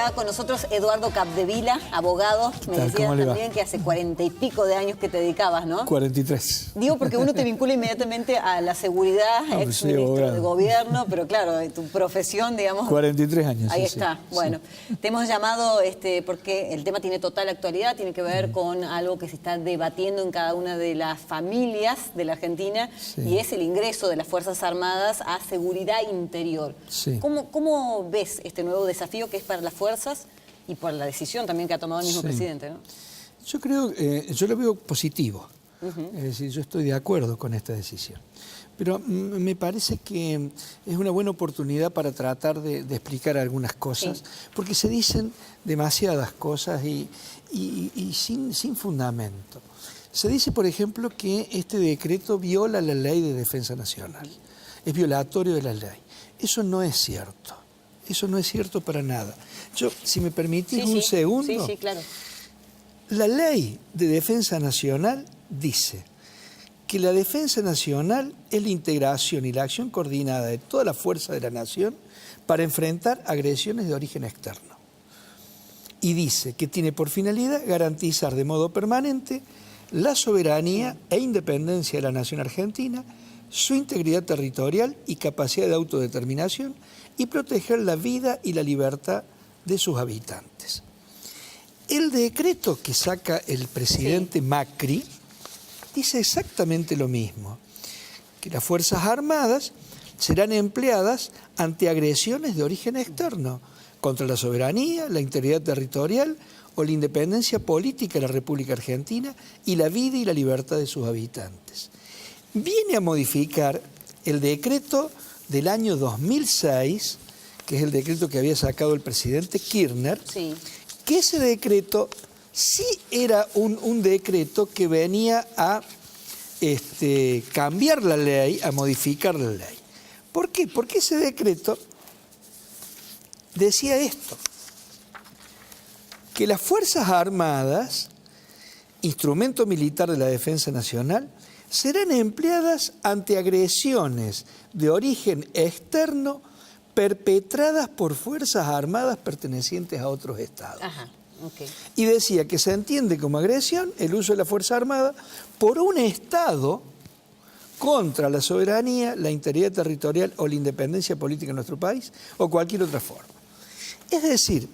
Está con nosotros Eduardo Capdevila, abogado. Me decías también que hace 40 y pico de años que te dedicabas, ¿no? 43. Digo porque uno te vincula inmediatamente a la seguridad, ex ministro de gobierno, pero claro, tu profesión, digamos... 43 años. Ahí sí, está. Sí. Bueno, te hemos llamado porque el tema tiene total actualidad, tiene que ver con algo que se está debatiendo en cada una de las familias de la Argentina, y es el ingreso de las Fuerzas Armadas a seguridad interior. Sí. ¿Cómo ves este nuevo desafío que es para las fuerzas y por la decisión también que ha tomado el mismo presidente, ¿no? Yo creo, yo lo veo positivo. Es decir, yo estoy de acuerdo con esta decisión. Pero me parece que es una buena oportunidad para tratar de explicar algunas cosas, porque se dicen demasiadas cosas y sin fundamento. Se dice, por ejemplo, que este decreto viola la ley de defensa nacional, es violatorio de la ley. Eso no es cierto. Eso no es cierto para nada. Yo, si me permitís un segundo, Sí, claro. La ley de defensa nacional dice que la defensa nacional es la integración y la acción coordinada de toda la fuerza de la nación para enfrentar agresiones de origen externo. Y dice que tiene por finalidad garantizar de modo permanente la soberanía e independencia de la nación argentina, su integridad territorial y capacidad de autodeterminación, y proteger la vida y la libertad de sus habitantes. El decreto que saca el presidente Macri dice exactamente lo mismo, que las Fuerzas Armadas serán empleadas ante agresiones de origen externo, contra la soberanía, la integridad territorial o la independencia política de la República Argentina y la vida y la libertad de sus habitantes. Viene a modificar el decreto del año 2006, que es el decreto que había sacado el presidente Kirchner, que ese decreto sí era un decreto que venía a cambiar la ley, a modificar la ley. ¿Por qué? Porque ese decreto decía esto, que las Fuerzas Armadas, instrumento militar de la defensa nacional, serán empleadas ante agresiones de origen externo perpetradas por Fuerzas Armadas pertenecientes a otros estados. Y decía que se entiende como agresión el uso de la Fuerza Armada por un Estado contra la soberanía, la integridad territorial o la independencia política de nuestro país o cualquier otra forma. Es decir,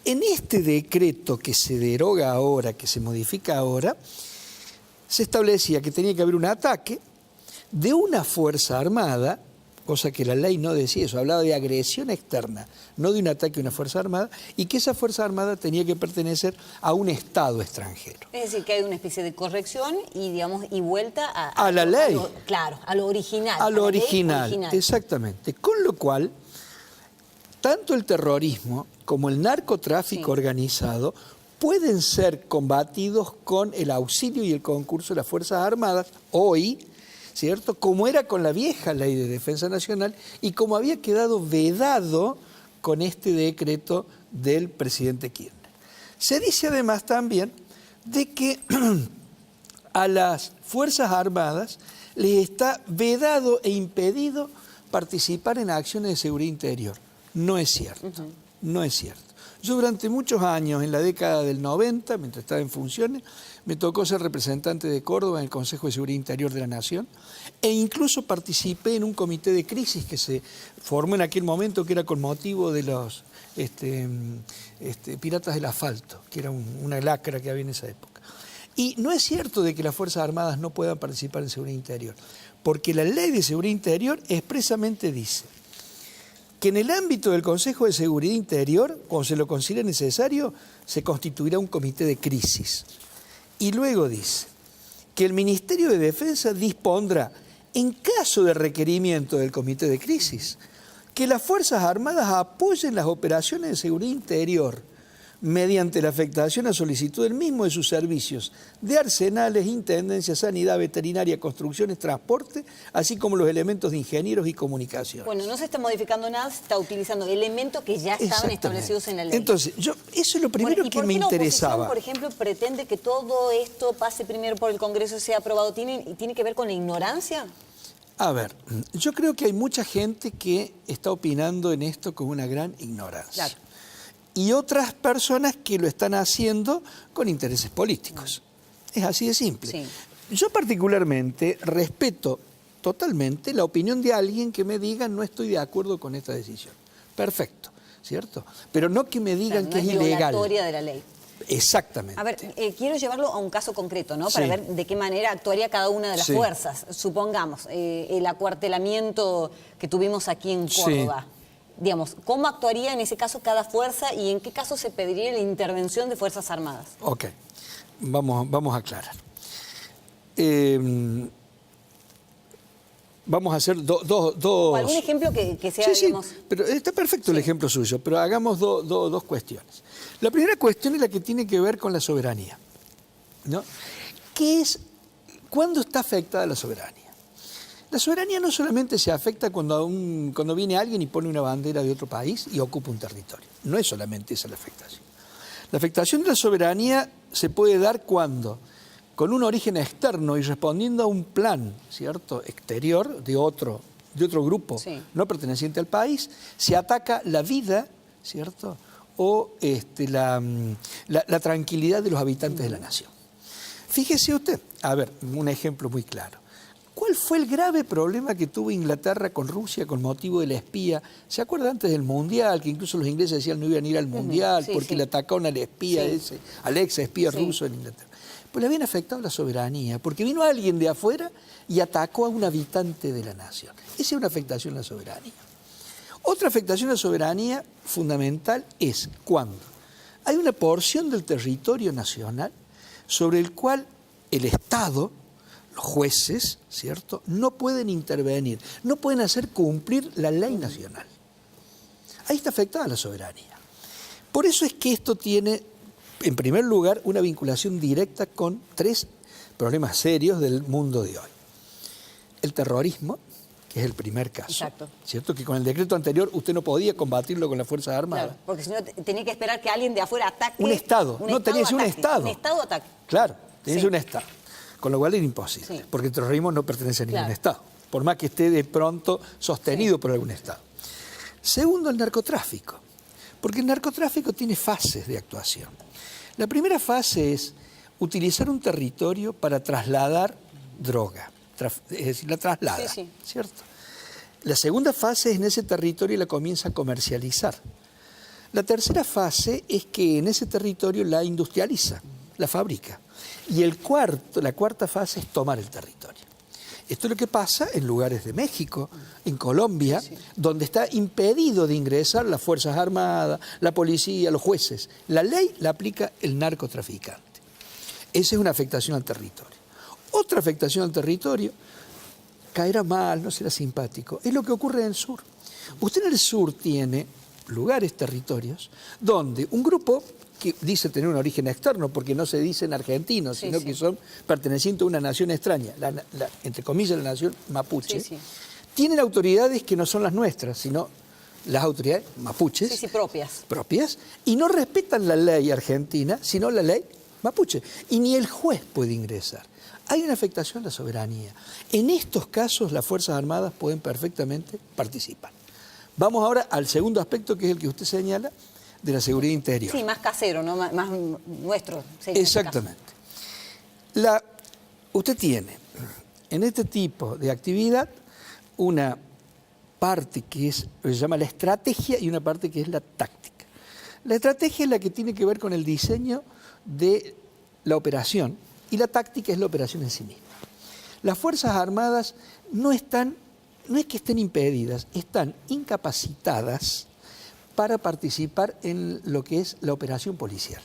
en este decreto que se deroga ahora, que se modifica ahora, se establecía que tenía que haber un ataque de una Fuerza Armada, cosa que la ley no decía eso, hablaba de agresión externa, no de un ataque a una Fuerza Armada, y que esa Fuerza Armada tenía que pertenecer a un Estado extranjero. Es decir, que hay una especie de corrección y, digamos, y vuelta a la ley. Claro, a lo original. A lo original, exactamente. Con lo cual, tanto el terrorismo como el narcotráfico organizado pueden ser combatidos con el auxilio y el concurso de las Fuerzas Armadas hoy, ¿cierto? Como era con la vieja ley de defensa nacional y como había quedado vedado con este decreto del presidente Kirchner. Se dice además también de que a las Fuerzas Armadas les está vedado e impedido participar en acciones de seguridad interior. No es cierto, no es cierto. Yo durante muchos años, en la década del 90, mientras estaba en funciones, me tocó ser representante de Córdoba en el Consejo de Seguridad Interior de la Nación e incluso participé en un comité de crisis que se formó en aquel momento, que era con motivo de los piratas del asfalto, que era una lacra que había en esa época. Y no es cierto de que las Fuerzas Armadas no puedan participar en seguridad interior, porque la Ley de Seguridad Interior expresamente dice que en el ámbito del Consejo de Seguridad Interior, cuando se lo considere necesario, se constituirá un comité de crisis. Y luego dice que el Ministerio de Defensa dispondrá, en caso de requerimiento del comité de crisis, que las Fuerzas Armadas apoyen las operaciones de seguridad interior mediante la afectación a solicitud del mismo de sus servicios de arsenales, intendencia, sanidad, veterinaria, construcciones, transporte, así como los elementos de ingenieros y comunicación. Bueno, no se está modificando nada, se está utilizando elementos que ya estaban establecidos en la ley. Entonces, eso es lo primero que me interesaba. ¿Y por qué la oposición, por ejemplo, pretende que todo esto pase primero por el Congreso y sea aprobado? ¿Tiene que ver con la ignorancia? A ver, yo creo que hay mucha gente que está opinando en esto con una gran ignorancia. Claro. y otras personas que lo están haciendo con intereses políticos. Es así de simple. Sí. Yo particularmente respeto totalmente la opinión de alguien que me diga no estoy de acuerdo con esta decisión. Perfecto, ¿cierto? Pero no que me digan Claro, que no es ilegal. violatoria de la ley. Exactamente. A ver, quiero llevarlo a un caso concreto, ¿no? Para Sí. ver de qué manera actuaría cada una de las Sí. fuerzas. Supongamos, el acuartelamiento que tuvimos aquí en Sí. Córdoba. Digamos, ¿cómo actuaría en ese caso cada fuerza y en qué caso se pediría la intervención de Fuerzas Armadas? Ok, vamos a aclarar. Vamos a hacer dos... O algún ejemplo que sea, Sí, digamos... pero está perfecto el ejemplo suyo, pero hagamos dos cuestiones. La primera cuestión es la que tiene que ver con la soberanía, ¿no? ¿Cuándo está afectada la soberanía? La soberanía no solamente se afecta cuando viene alguien y pone una bandera de otro país y ocupa un territorio. No es solamente esa la afectación. La afectación de la soberanía se puede dar cuando, con un origen externo y respondiendo a un plan, ¿cierto?, exterior de otro grupo, Sí, no perteneciente al país, se ataca la vida, ¿cierto?, o la tranquilidad de los habitantes de la nación. Fíjese usted, a ver, un ejemplo muy claro. ¿Cuál fue el grave problema que tuvo Inglaterra con Rusia con motivo del espía? ¿Se acuerda antes del Mundial, que incluso los ingleses decían no iban a ir al Mundial Sí, porque sí. le atacaron al espía Sí. al ex espía Sí. ruso en Inglaterra? Pues le habían afectado la soberanía, porque vino alguien de afuera y atacó a un habitante de la nación. Esa es una afectación a la soberanía. Otra afectación a la soberanía fundamental es cuando hay una porción del territorio nacional sobre el cual el Estado, los jueces, ¿cierto?, no pueden intervenir, no pueden hacer cumplir la ley nacional. Ahí está afectada la soberanía. Por eso es que esto tiene, en primer lugar, una vinculación directa con tres problemas serios del mundo de hoy. El terrorismo, que es el primer caso. Exacto. ¿Cierto? Que con el decreto anterior usted no podía combatirlo con las Fuerzas Armadas. Claro, porque si no tenía que esperar que alguien de afuera ataque. Un Estado. No, tenía que ser un ataque, Estado. Un Estado ataque. Claro, tenía que Sí. ser un Estado. Con lo cual era imposible, Sí. porque el terrorismo no pertenece a ningún Claro. Estado, por más que esté de pronto sostenido por algún Estado. Segundo, el narcotráfico, porque el narcotráfico tiene fases de actuación. La primera fase es utilizar un territorio para trasladar droga, es decir, la traslada, Sí, sí. ¿cierto? La segunda fase es en ese territorio la comienza a comercializar. La tercera fase es que en ese territorio la industrializa, la fabrica. Y la cuarta fase es tomar el territorio. Esto es lo que pasa en lugares de México, en Colombia, donde está impedido de ingresar las Fuerzas Armadas, la policía, los jueces. La ley la aplica el narcotraficante. Esa es una afectación al territorio. Otra afectación al territorio, caerá mal, no será simpático, es lo que ocurre en el sur. Usted en el sur tiene lugares, territorios, donde un grupo que dice tener un origen externo, porque no se dicen argentinos, Sí, sino sí. que son pertenecientes a una nación extraña, entre comillas la nación mapuche, Sí, sí. tienen autoridades que no son las nuestras, sino las autoridades mapuches, Sí, sí, propias. propias, y no respetan la ley argentina, sino la ley mapuche. Y ni el juez puede ingresar. Hay una afectación a la soberanía. En estos casos las Fuerzas Armadas pueden perfectamente participar. Vamos ahora al segundo aspecto, que es el que usted señala, de la seguridad interior. Sí, más casero, ¿no? Más nuestro. Sí, en este Exactamente. Usted tiene en este tipo de actividad una parte que se llama la estrategia y una parte que es la táctica. La estrategia es la que tiene que ver con el diseño de la operación y la táctica es la operación en sí misma. Las Fuerzas Armadas no es que estén impedidas, están incapacitadas para participar en lo que es la operación policial.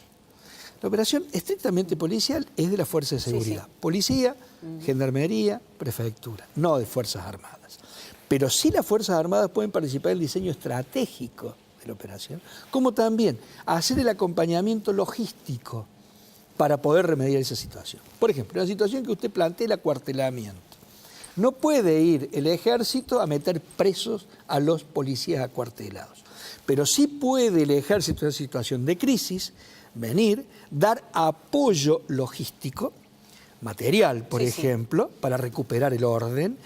La operación estrictamente policial es de la Fuerza de Seguridad. Sí, sí. Policía, Gendarmería, Prefectura, no de Fuerzas Armadas. Pero sí las Fuerzas Armadas pueden participar en el diseño estratégico de la operación, como también hacer el acompañamiento logístico para poder remediar esa situación. Por ejemplo, la situación que usted plantea, el acuartelamiento. No puede ir el ejército a meter presos a los policías acuartelados. Pero sí puede el ejército en una situación de crisis venir, dar apoyo logístico, material, por ejemplo, para recuperar el orden,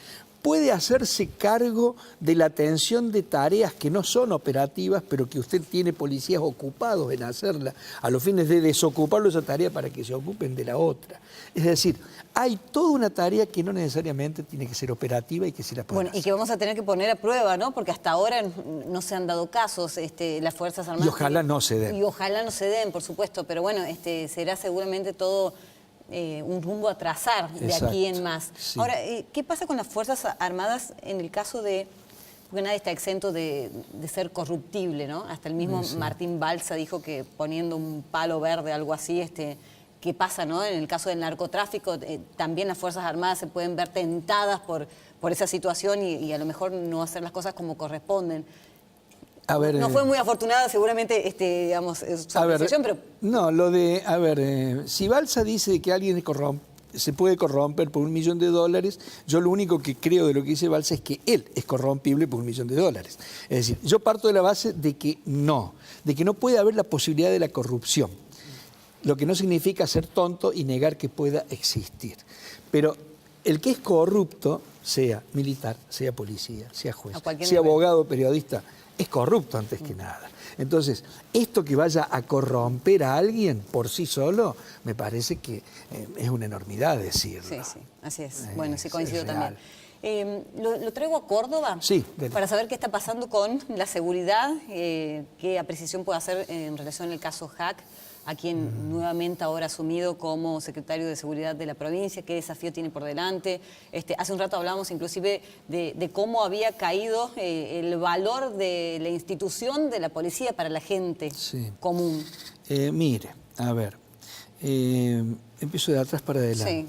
puede hacerse cargo de la atención de tareas que no son operativas, pero que usted tiene policías ocupados en hacerla, a los fines de desocuparlo de esa tarea para que se ocupen de la otra. Es decir, hay toda una tarea que no necesariamente tiene que ser operativa y que se la puede hacer. Y que vamos a tener que poner a prueba, ¿no? Porque hasta ahora no se han dado casos, las Fuerzas Armadas. Y ojalá no se den. Y ojalá no se den, por supuesto, pero bueno, será seguramente todo un rumbo a trazar de aquí en más. Sí. Ahora, ¿qué pasa con las Fuerzas Armadas en el caso de... Porque nadie está exento de ser corruptible, ¿no? Hasta el mismo Martín Balsa dijo que poniendo un palo verde, algo así, ¿qué pasa, no? En el caso del narcotráfico, también las Fuerzas Armadas se pueden ver tentadas por esa situación y a lo mejor no hacer las cosas como corresponden. A ver, no fue muy afortunada seguramente, digamos, su apreciación, pero... No, si Balsa dice que alguien se puede corromper por $1 millón, yo lo único que creo de lo que dice Balsa es que él es corrompible por $1 millón. Es decir, yo parto de la base de que no puede haber la posibilidad de la corrupción, lo que no significa ser tonto y negar que pueda existir. Pero el que es corrupto, sea militar, sea policía, sea juez, sea abogado, periodista, es corrupto antes que nada. Entonces, esto que vaya a corromper a alguien por sí solo, me parece que es una enormidad decirlo. Sí, sí, así es. Bueno, sí coincido también. Lo traigo a Córdoba para saber qué está pasando con la seguridad, qué apreciación puede hacer en relación al caso Hack, a quien nuevamente ahora asumido como secretario de Seguridad de la provincia, qué desafío tiene por delante. Hace un rato hablábamos inclusive de cómo había caído el valor de la institución de la policía para la gente común. Mire, a ver, empiezo de atrás para adelante.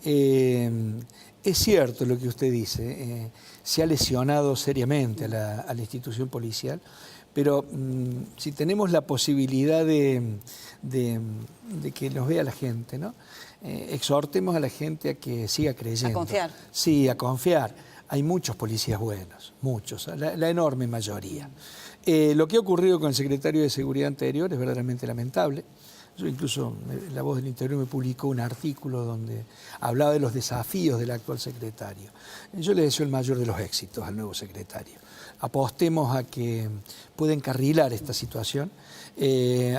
Sí. Es cierto lo que usted dice, se ha lesionado seriamente a la institución policial, pero si tenemos la posibilidad de que nos vea la gente, ¿no? Exhortemos a la gente a que siga creyendo. A confiar. Sí, a confiar. Hay muchos policías buenos, muchos, la enorme mayoría. Lo que ha ocurrido con el secretario de Seguridad anterior es verdaderamente lamentable. Yo incluso, La Voz del Interior me publicó un artículo donde hablaba de los desafíos del actual secretario. Yo le deseo el mayor de los éxitos al nuevo secretario. Apostemos a que pueda encarrilar esta situación,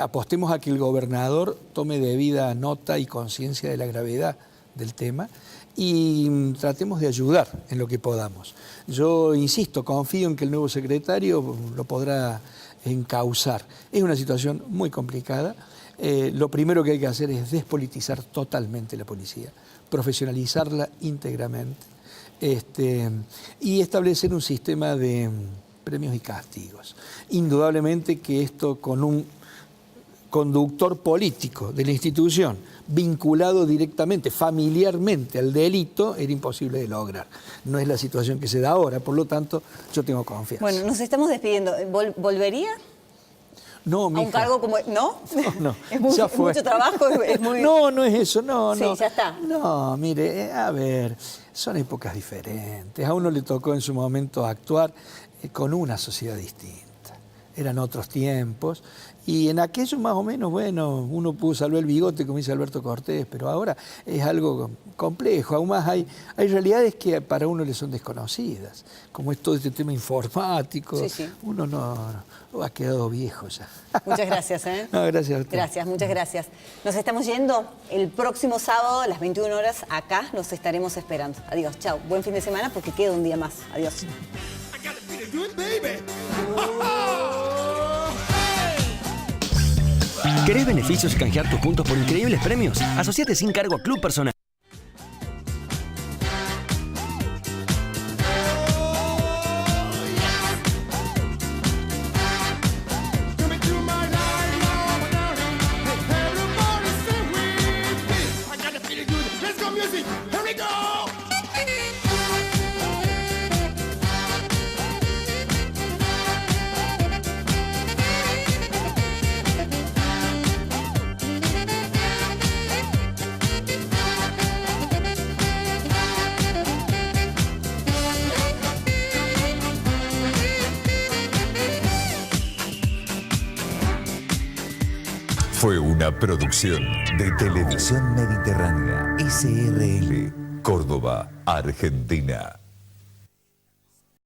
apostemos a que el gobernador tome debida nota y conciencia de la gravedad del tema y tratemos de ayudar en lo que podamos. Yo insisto, confío en que el nuevo secretario lo podrá encauzar. Es una situación muy complicada. Lo primero que hay que hacer es despolitizar totalmente la policía, profesionalizarla íntegramente y establecer un sistema de premios y castigos. Indudablemente que esto con un conductor político de la institución vinculado directamente, familiarmente al delito, era imposible de lograr. No es la situación que se da ahora, por lo tanto, yo tengo confianza. Bueno, nos estamos despidiendo. ¿Volvería? No, mija. ¿A un cargo como...? ¿No? No, es mucho trabajo, es muy... No es eso, no. Sí, ya está. No, mire, a ver, son épocas diferentes. A uno le tocó en su momento actuar con una sociedad distinta. Eran otros tiempos. Y en aquello más o menos, bueno, uno pudo salvar el bigote, como dice Alberto Cortés, pero ahora es algo complejo. Aún más hay realidades que para uno le son desconocidas, como es todo este tema informático. Sí. Uno no ha quedado viejo ya. Muchas gracias. No, gracias a usted. Gracias, muchas gracias. Nos estamos yendo el próximo sábado a las 21 horas. Acá los estaremos esperando. Adiós, chao. Buen fin de semana porque queda un día más. Adiós. ¿Querés beneficios y canjear tus puntos por increíbles premios? Asociate sin cargo a Club Personal. Fue una producción de Televisión Mediterránea, SRL, Córdoba, Argentina.